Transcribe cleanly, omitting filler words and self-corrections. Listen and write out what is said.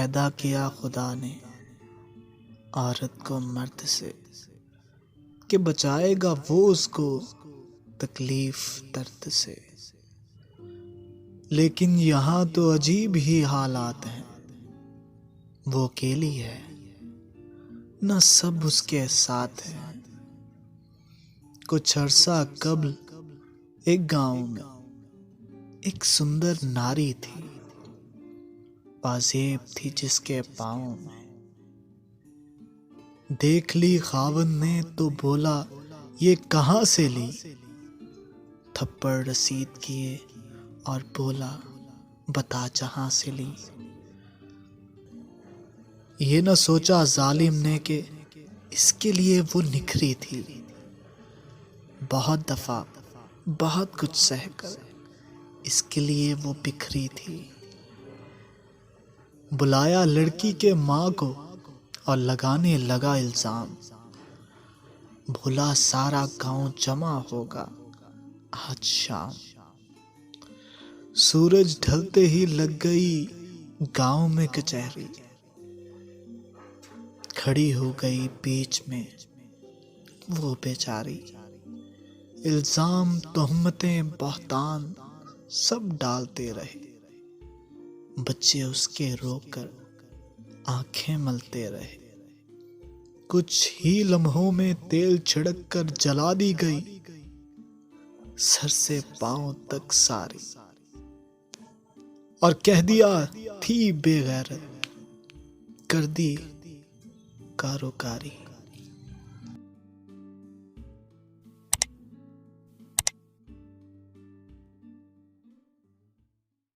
पैदा किया खुदा ने औरत को मर्द से, कि बचाएगा वो उसको तकलीफ दर्द से। लेकिन यहाँ तो अजीब ही हालात हैं, वो अकेली है न सब उसके साथ है। कुछ अरसा कब्ल एक गांव में एक सुंदर नारी थी, पाजेब थी जिसके पाँव में। देख ली खावन ने तो बोला ये कहाँ से ली, थप्पड़ रसीद किए और बोला बता जहां से ली। ये न सोचा जालिम ने कि इसके लिए वो निखरी थी। बहुत दफा बहुत कुछ सहकर इसके लिए वो बिखरी थी। बुलाया लड़की के माँ को और लगाने लगा इल्जाम, भूला सारा गांव जमा होगा आज शाम। सूरज ढलते ही लग गई गांव में कचहरी, खड़ी हो गई बीच में वो बेचारी। इल्जाम तोहमतें बहतान सब डालते रहे, बच्चे उसके रोकर आंखें मलते रहे। कुछ ही लम्हों में तेल छिड़क कर जला दी गई, सर से पांव तक सारी। और कह दिया थी बेगैरत, कर दी कारोकारी।